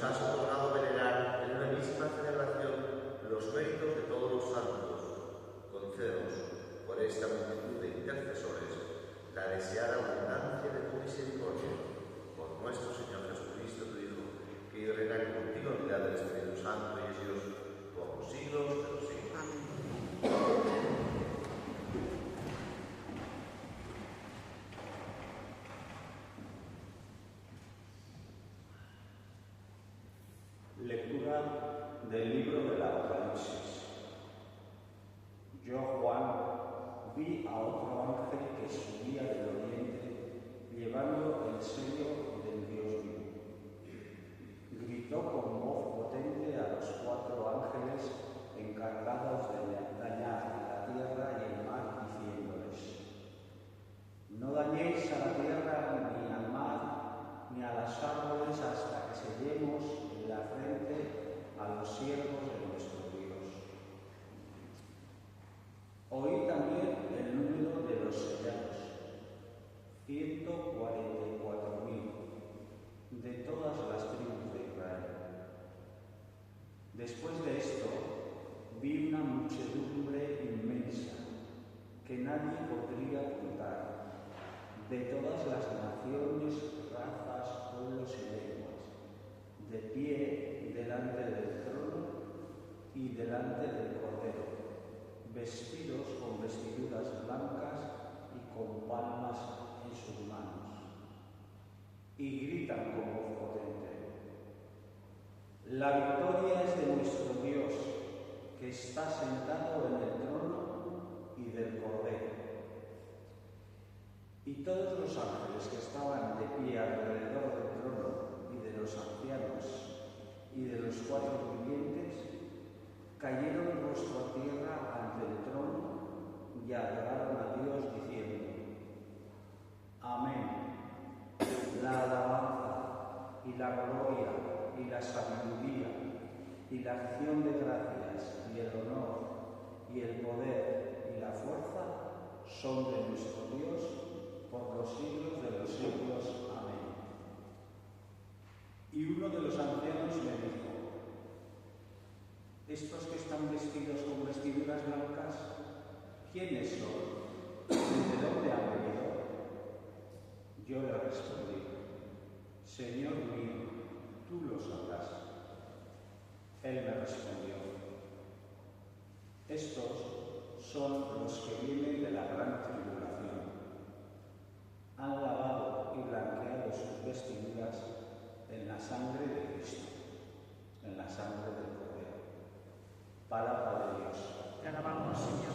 has otorgado venerar en una misma celebración los méritos de todos los santos, concédenos por esta multitud de intercesores la deseada abundancia de tu misericordia. Por nuestro Señor Jesucristo, tu Hijo, que vive y reina contigo en unidad del Espíritu Santo y es Dios por los siglos de los siglos. Amén. Lectura del libro del Apocalipsis. Yo, Juan, vi a otro ángel que subía del oriente, llevando el sello del Dios vivo. Gritó con voz potente a los 4 ángeles encargados de dañar la tierra y el mar, diciéndoles: no dañéis a la tierra, ni al mar, ni a las árboles, hasta que sellemos en la frente a los siervos de nuestro Dios. Oí también el número de los sellados: 144.000, de todas las tribus de Israel. Después de esto, vi una muchedumbre inmensa que nadie podría contar, de todas las naciones, razas, pueblos y lenguas, de pie delante del trono y delante del Cordero, vestidos con vestiduras blancas y con palmas en sus manos, y gritan con voz potente: la victoria es de nuestro Dios, que está sentado en el trono y del Cordero. Y todos los ángeles que estaban de pie alrededor del trono y de los ancianos y de los 4 vivientes cayeron rostro a tierra ante el trono y adoraron a Dios diciendo: amén. La alabanza y la gloria y la sabiduría y la acción de gracias y el honor y el poder y la fuerza son de nuestro Dios por los siglos de los siglos. Amén. Y uno de los ancianos me dijo: estos que están vestidos con vestiduras blancas, ¿quiénes son? ¿De dónde han venido? Yo le respondí: Señor mío, tú lo sabrás. Él me respondió: estos son los que vienen de la gran tribulación. Han lavado y blanqueado sus vestiduras en la sangre de Cristo, en la sangre del Cordero. Palabra de Dios. Te alabamos, Señor.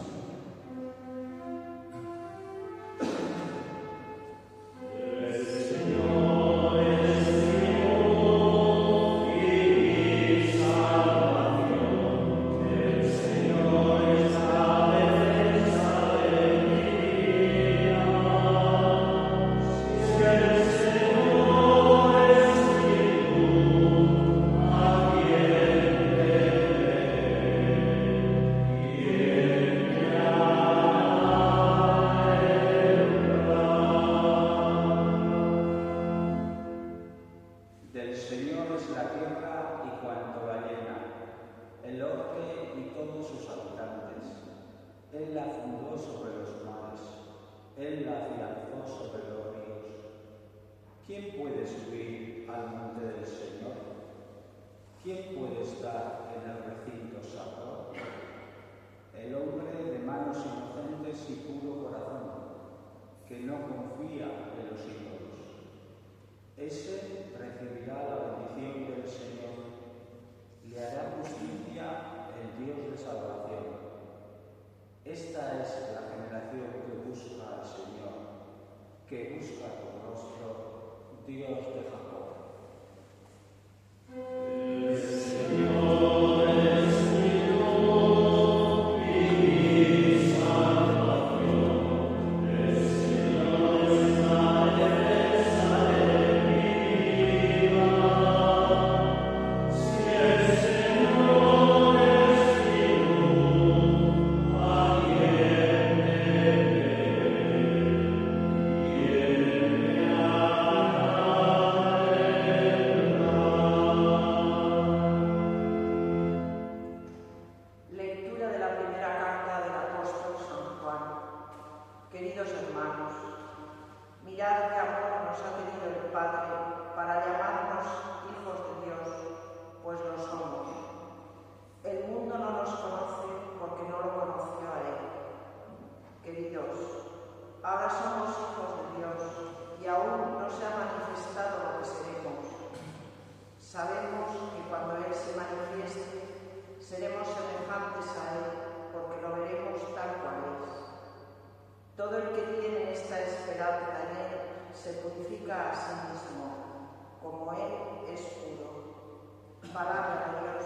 ¿Quién puede subir al monte del Señor? ¿Quién puede estar en el recinto sacro? El hombre de manos inocentes y puro corazón, que no confía en los ídolos. Ese recibirá la bendición del Señor, le hará justicia el Dios de salvación. Esta es la generación que busca al Señor, que busca tu rostro, Dios de Jacob. El Señor es mi Dios y mi salvación. El Señor es la defensa de mi vida. Si el Señor es mi luz, ¿a quién temeré? ¿Quién me hará? Padre para llamarnos hijos de Dios, pues lo somos. El mundo no nos conoce porque no lo conoció a Él. Queridos, ahora somos hijos de Dios y aún no se ha manifestado lo que seremos. Sabemos que cuando Él se manifieste, seremos semejantes a Él porque lo veremos tal cual es. Todo el que tiene esta esperanza en Él se purifica a sí mismo, como Él es puro. Palabra de Dios.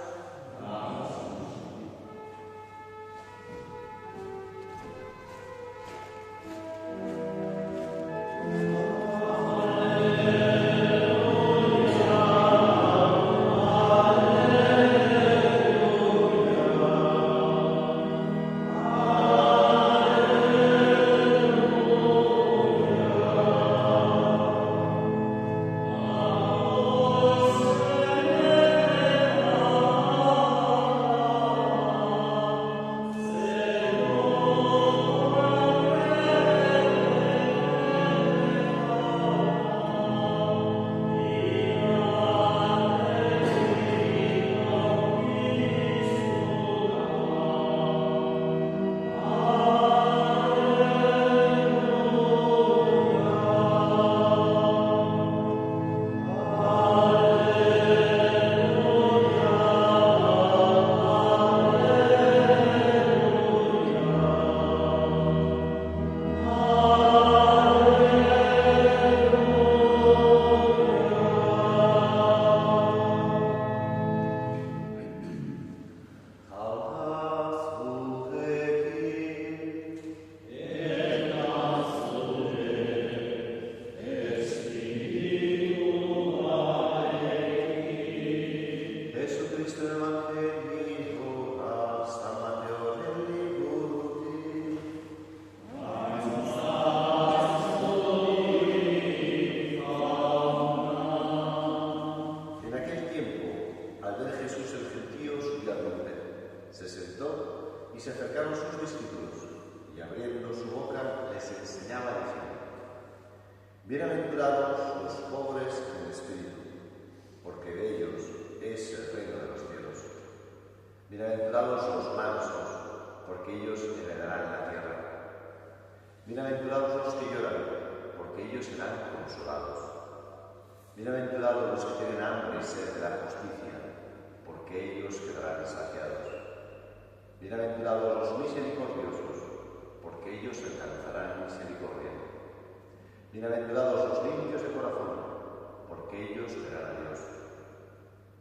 Amén. Bienaventurados los pobres en espíritu, porque de ellos es el reino de los cielos. Bienaventurados los mansos, porque ellos heredarán la tierra. Bienaventurados los que lloran, porque ellos serán consolados. Bienaventurados los que tienen hambre y sed de la justicia, porque ellos quedarán saciados. Bienaventurados los misericordiosos, porque ellos alcanzarán misericordia. Bienaventurados los limpios de corazón, porque ellos verán a Dios.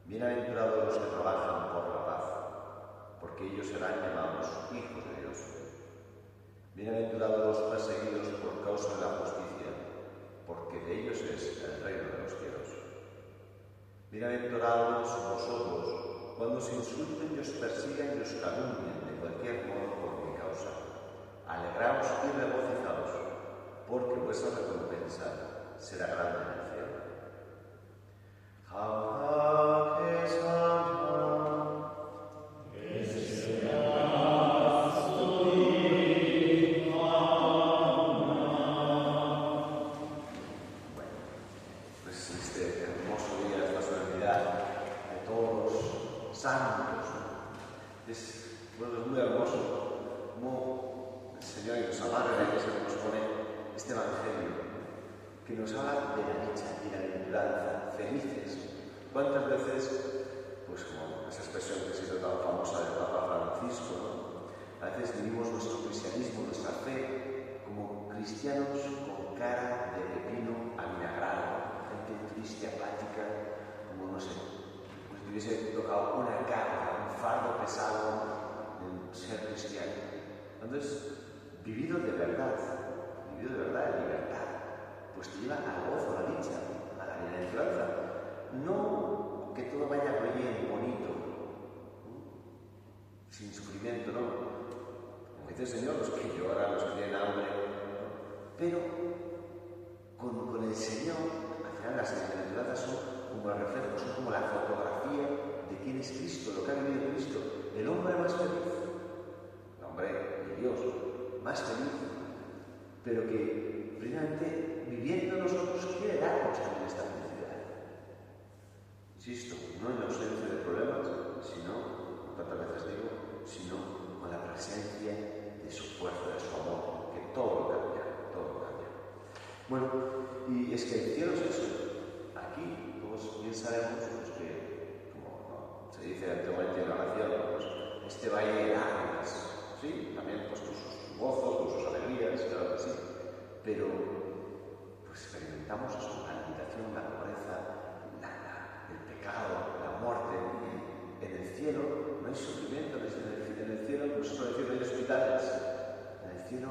Bienaventurados los que trabajan por la paz, porque ellos serán llamados hijos de Dios. Bienaventurados los perseguidos por causa de la justicia, porque de ellos es el reino de los cielos. Bienaventurados vosotros, cuando os insulten y os persigan y os calumnien de cualquier modo por mi causa. Alegraos y regocijaos, porque vuestra recompensa será grande en el cielo. Bueno, pues este hermoso día, esta solemnidad de todos los santos, es muy hermoso como el Señor y nos amarga y nos pone este Evangelio que nos habla de la dicha y la bienaventuranza, felices. ¿Cuántas veces, pues como esa expresión que ha sido tan famosa del Papa Francisco, ¿no? A veces vivimos nuestro cristianismo, nuestra fe, como cristianos con cara de pepino avinagrado, gente triste, apática, como no sé, pues si hubiese tocado una carga, un fardo pesado de ser cristiano. Entonces, vivido de verdad, en libertad, pues te lleva al gozo, a la dicha, a la bienaventuranza. No que todo vaya bien, bonito, sin sufrimiento, no. Como dice el Señor, los que lloran, los que tienen hambre, ¿no? Pero con el Señor, al final las bienaventuranzas son como el reflejo, son como la fotografía de quién es Cristo, lo que ha vivido Cristo, el hombre más feliz, el hombre de Dios más feliz, pero que precisamente viviendo nosotros quiere darnos también esta cielo es eso. Aquí todos bien sabemos pues, que, como se dice antiguamente en la oración, pues, este valle de lágrimas, ¿sí? También pues, con sus gozos, con sus alegrías, claro que sí. Pero pues, experimentamos eso, la limitación, la pobreza, el pecado, la muerte. En el cielo no hay sufrimiento, en el cielo, pues no decir, no hay hospitales. En el cielo,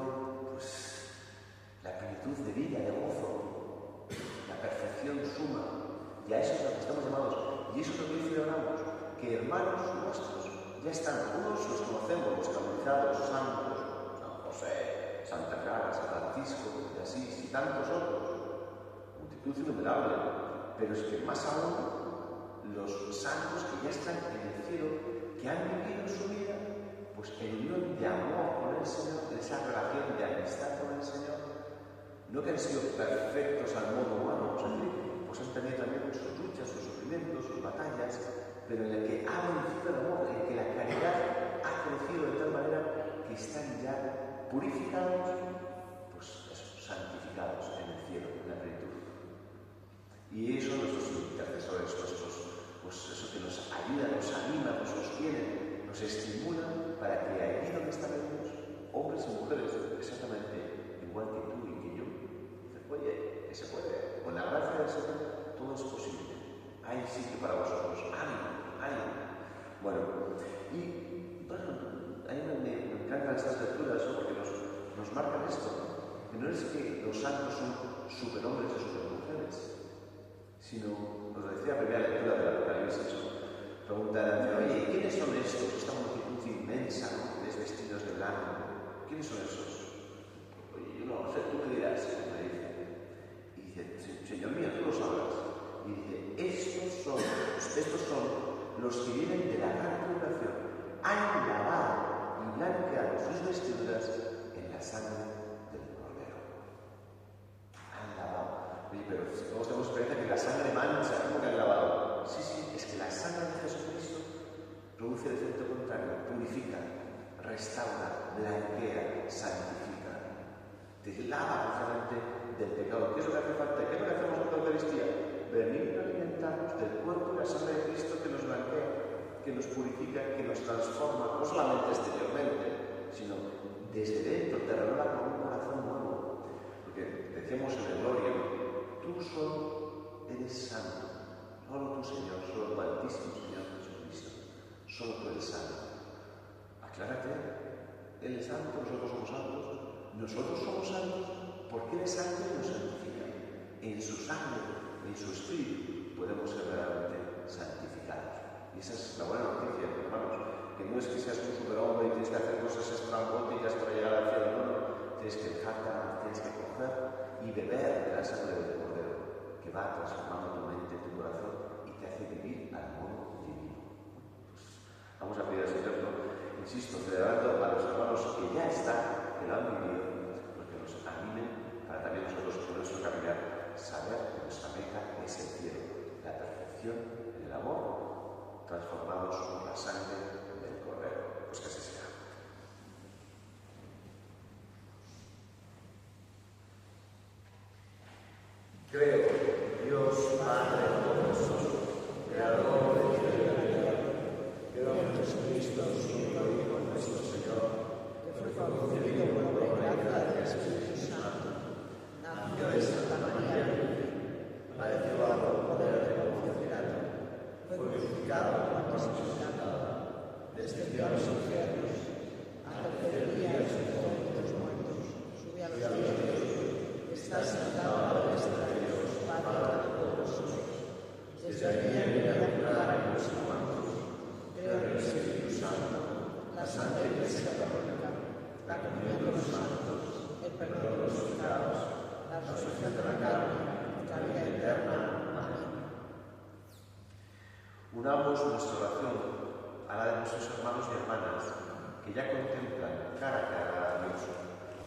pues, la plenitud de vida, de gozo, la perfección suma. Y a eso es a lo que estamos llamados. Y eso es lo que hoy celebramos, que hermanos nuestros ya están, unos los conocemos, los canonizados, santos, San José, Santa Clara, San Francisco, y así, y tantos otros, multitud innumerable. Pero es que más aún, los santos que ya están en el cielo, que han vivido su vida, pues en unión de amor con el Señor, de esa relación de amistad con el Señor, no que han sido perfectos al modo humano, pues han tenido también sus luchas, sus sufrimientos, sus batallas, pero en el que ha vencido el amor, en el que la caridad ha crecido de tal manera que están ya purificados, pues eso, santificados en el cielo, en la plenitud. Y eso nuestros intercesores, pues eso que nos ayuda, nos anima, nos sostiene, nos estimula para que allí donde estaremos, hombres y mujeres, exactamente igual que tú y que yo, dicen, oye, que se puede, con la gracia del Señor todo es posible. Hay sitio para vosotros, ánimo, ánimo. Bueno, y bueno, a mí me encantan estas lecturas, ¿no? Porque nos marcan esto, que no es que los santos son superhombres y supermujeres, sino, nos decía la primera lectura del Apocalipsis, preguntan, oye, ¿quiénes son estos? Esta multitud inmensa, ¿no? Vestidos de blanco. ¿Quiénes son esos? Oye, yo no sé, ¿tú qué dirás? Me dice. Y dice, Señor mío, tú lo sabrás. Y dice, estos son los que vienen de la gran tribulación. Han lavado y blanqueado sus vestiduras en la sangre del Cordero. Han lavado. Oye, pero todos tenemos experiencia que la sangre mancha, ¿cómo que han lavado? Sí, es que la sangre de Jesucristo produce el efecto contrario, purifica, restaura, blanquea, santifica. Te lava precisamente del pecado. ¿Qué es lo que hace falta? ¿Qué es lo que hacemos con la Eucaristía? Venir a alimentarnos del cuerpo y la sangre de Cristo que nos blanquea, que nos purifica, que nos transforma, no solamente exteriormente, sino desde dentro, te renueva con un corazón nuevo. Porque decíamos en el Gloria, tú solo eres santo, solo tú, Señor, solo tu Altísimo Señor Jesucristo, solo tú eres santo. Aclárate, Él es santo, nosotros somos santos. Nosotros somos santos porque Él es santo y nos santifica. En su sangre, en su espíritu, podemos ser verdaderamente santificados. Y esa es la buena noticia, hermanos, que no es que seas un superhombre y tienes que hacer cosas estrambóticas para llegar al cielo, no. Tienes que dejarte amar, tienes que coger y beber de la sangre del Cordero, que va transformando tu mente, tu corazón y te hace vivir al modo divino. Pues vamos a pedir al Señor, insisto, celebrando a los hermanos que ya están, que lo han vivido, pues que nos animen para también nosotros por nuestro caminar saber que nuestra meta es el cielo, la perfección en el amor, transformados por la sangre del Cordero. Pues que así sea. Creo en Dios Padre Todopoderoso, Creador del cielo y de la tierra. Creo en Jesucristo, su único Hijo, nuestro Señor, que fue concebido por obra y gracia del Espíritu Santo. Nació de Santa María Virgen, padeció bajo el poder de Poncio Pilato, fue crucificado por resucitado, descendió a los infiernos, al tercer día resucitó entre los muertos, subió a los cielos, está sentado a la derecha de Dios, Padre Todopoderoso. Desde allí viene a juzgar a los muertos. Creo en el Espíritu Santo, la Santa Iglesia Católica, la comunión de los santos, el perdón de los pecados, la resurrección de la carne, la vida eterna. Amén. Unamos nuestra oración a la de nuestros hermanos y hermanas que ya contemplan cara a cara a Dios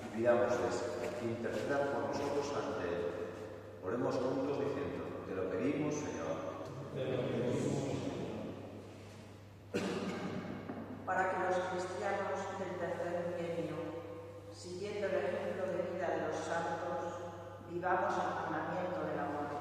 y pidámosles que intercedan por nosotros ante Él. Oremos juntos diciendo, te lo pedimos, Señor. Para que los cristianos del tercer milenio, siguiendo el ejemplo de vida de los santos, vivamos el mandamiento del amor.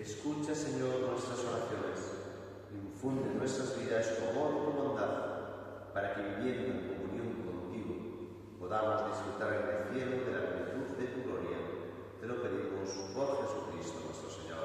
Escucha, Señor, nuestras oraciones. Infunde en nuestras vidas tu amor y tu bondad, para que viviendo en comunión contigo podamos disfrutar en el cielo de la plenitud de tu gloria. Te lo pedimos por Jesucristo nuestro Señor.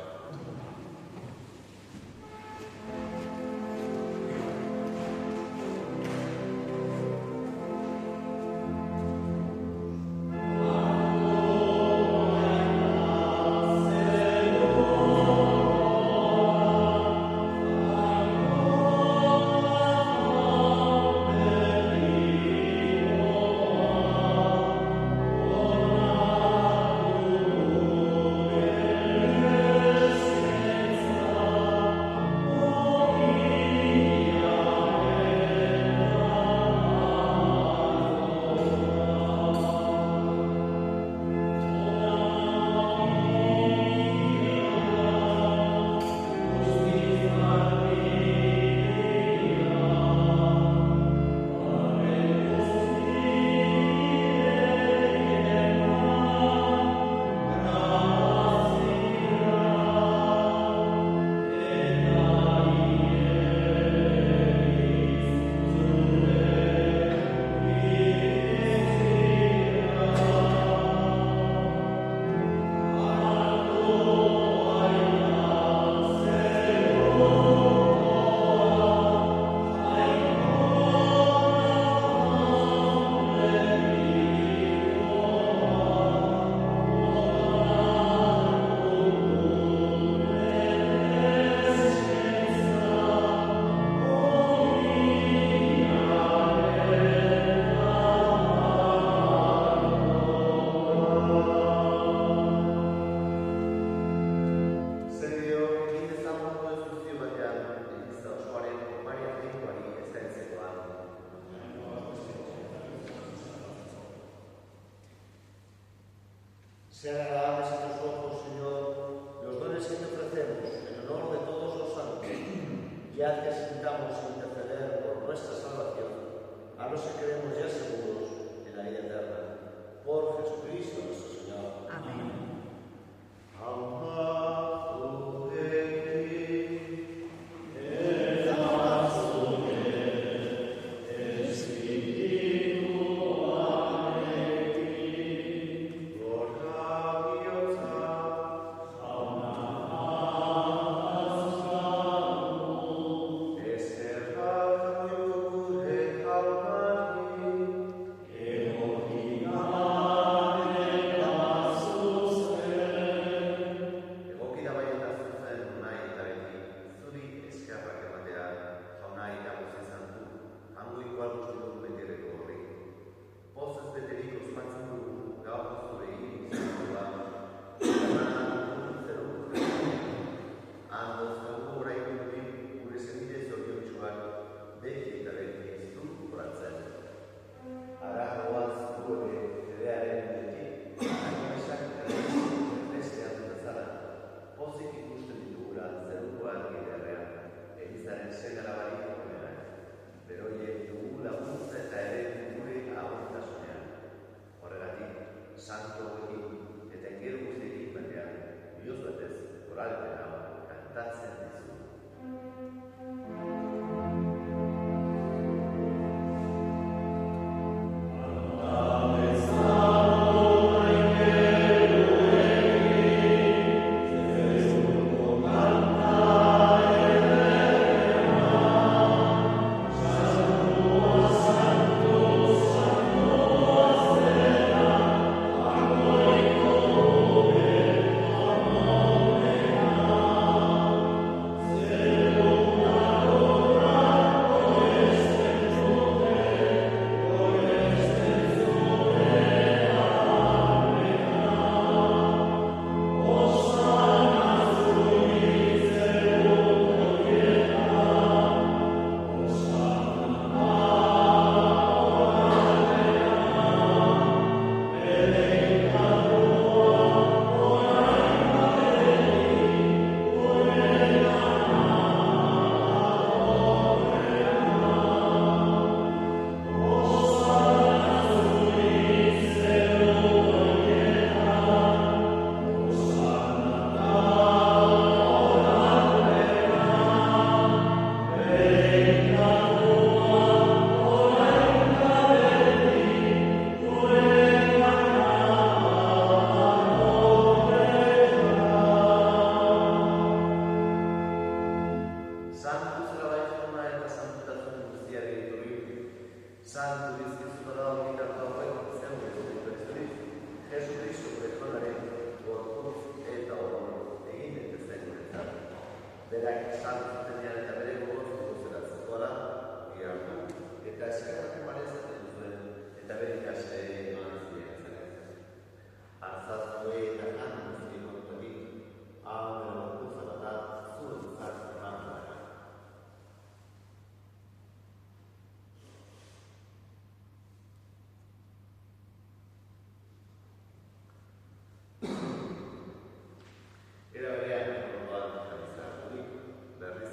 Sean agradables a tus ojos, Señor, los dones que te ofrecemos en honor de todos los santos, y haz que sintamos interceder por nuestra salvación a los que queremos ya seguros en la vida eterna. Por Jesucristo nuestro Señor. Amén. Amado de ti, Sus berak saltzenean eta bere gogoz zeratzen gola, gihartu, eta eskerrak emanez zuen, eta bere ikasle eman ziren zen. Artzazue eta kan zuen kontuetik, hau bero guzara da, zuen zartzen mantuara. Era berean, orduan, jalizaturik, berriz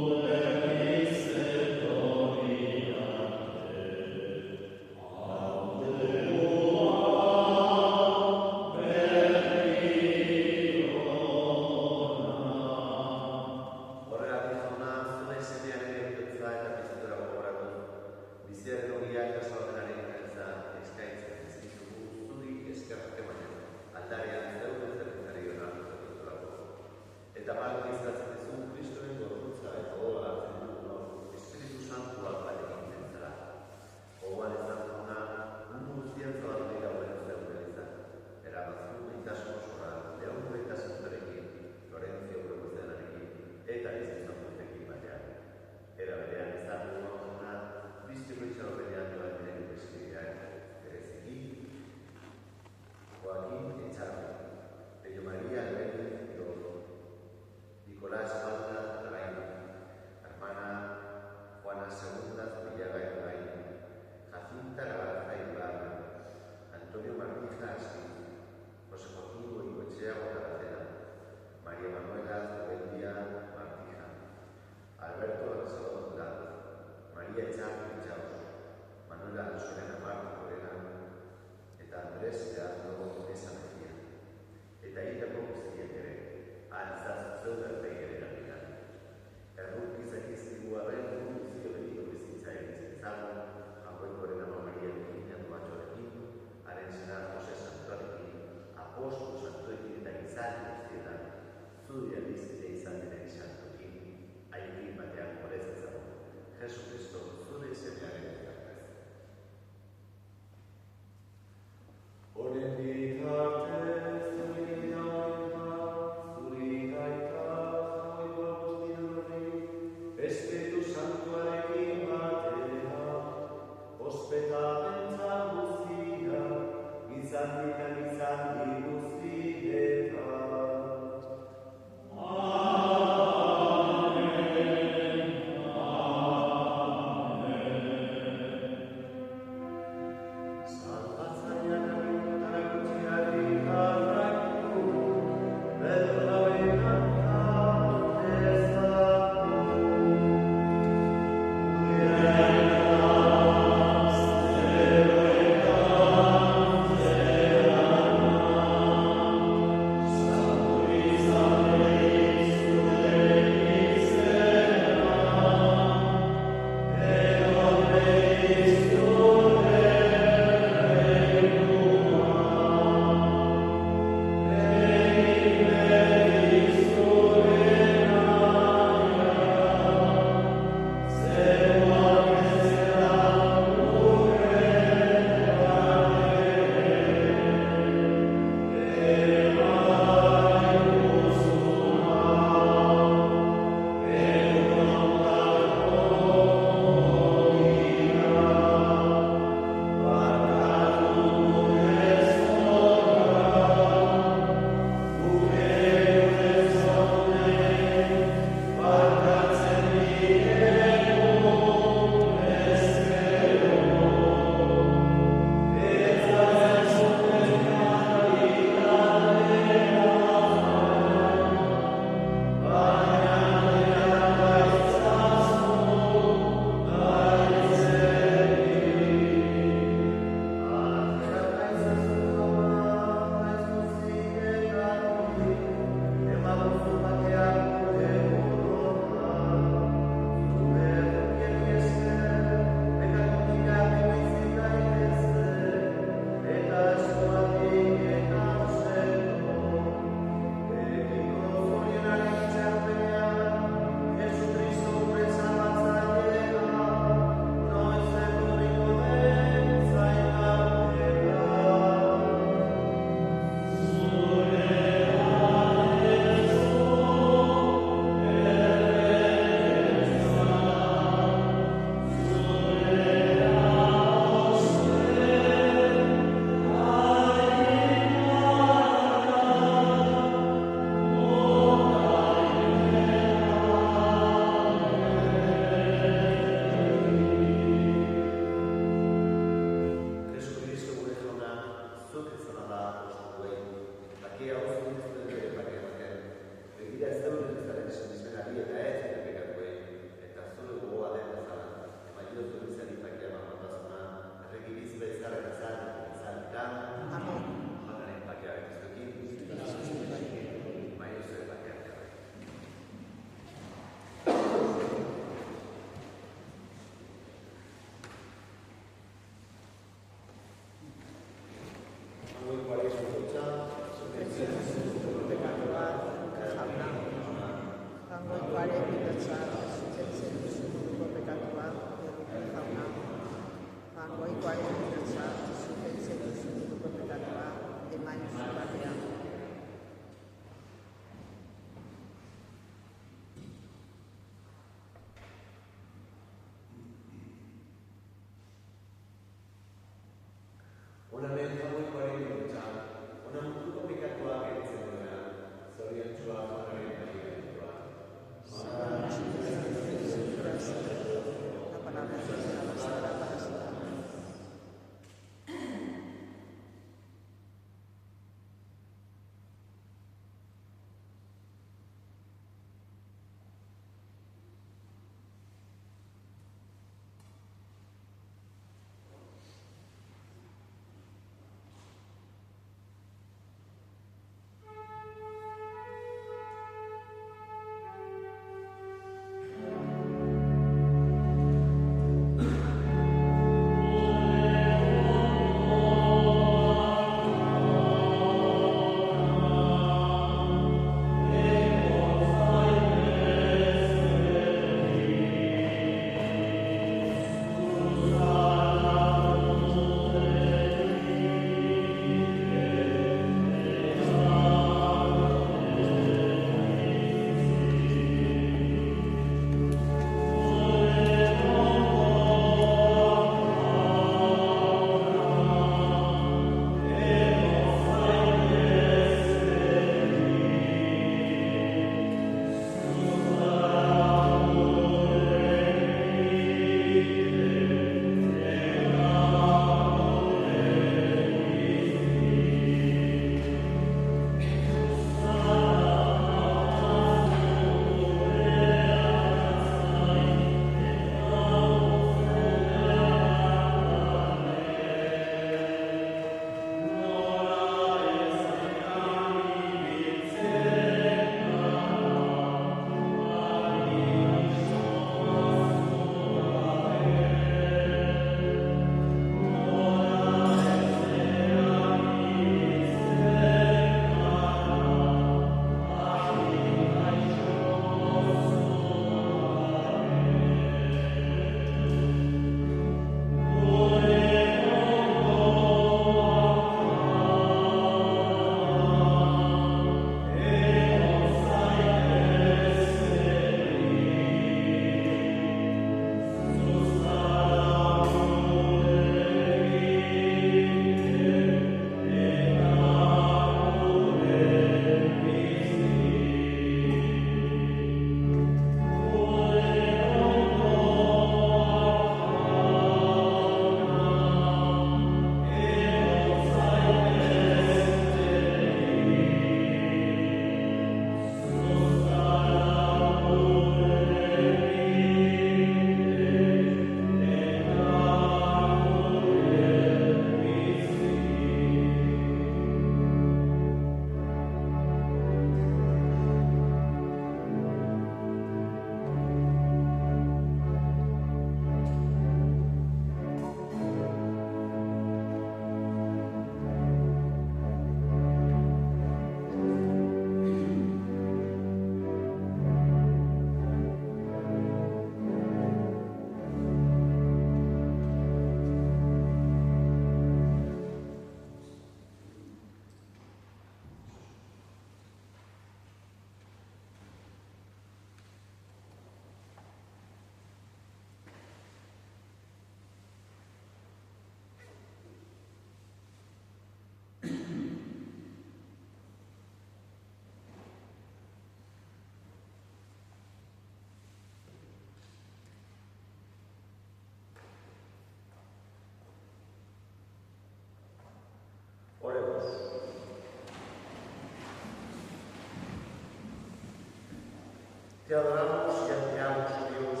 Te adoramos y admiramos, oh Dios,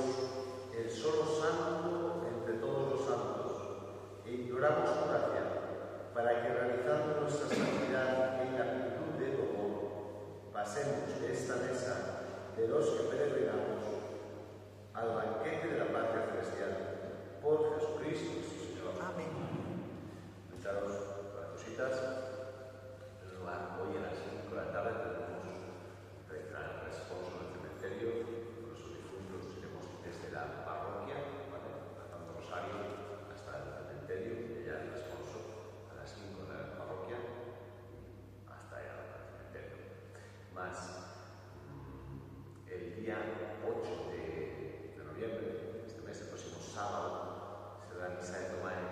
el solo santo entre todos los santos, e imploramos tu gracia para que, realizando nuestra santidad en la virtud del amor, pasemos de esta mesa de los que peregrinamos al banquete de la patria celestial. Por Jesucristo, nuestro Señor. Amén. Invitaros para cositas. Hoy a las 5 de la tarde tenemos el responso en el cementerio. Con los difuntos iremos desde la parroquia, ¿vale? Rezando rosario hasta el cementerio, y ya el responso a las 5 de la parroquia hasta el cementerio. Más el día 8 de noviembre, este mes, el próximo sábado, será la misa de toma de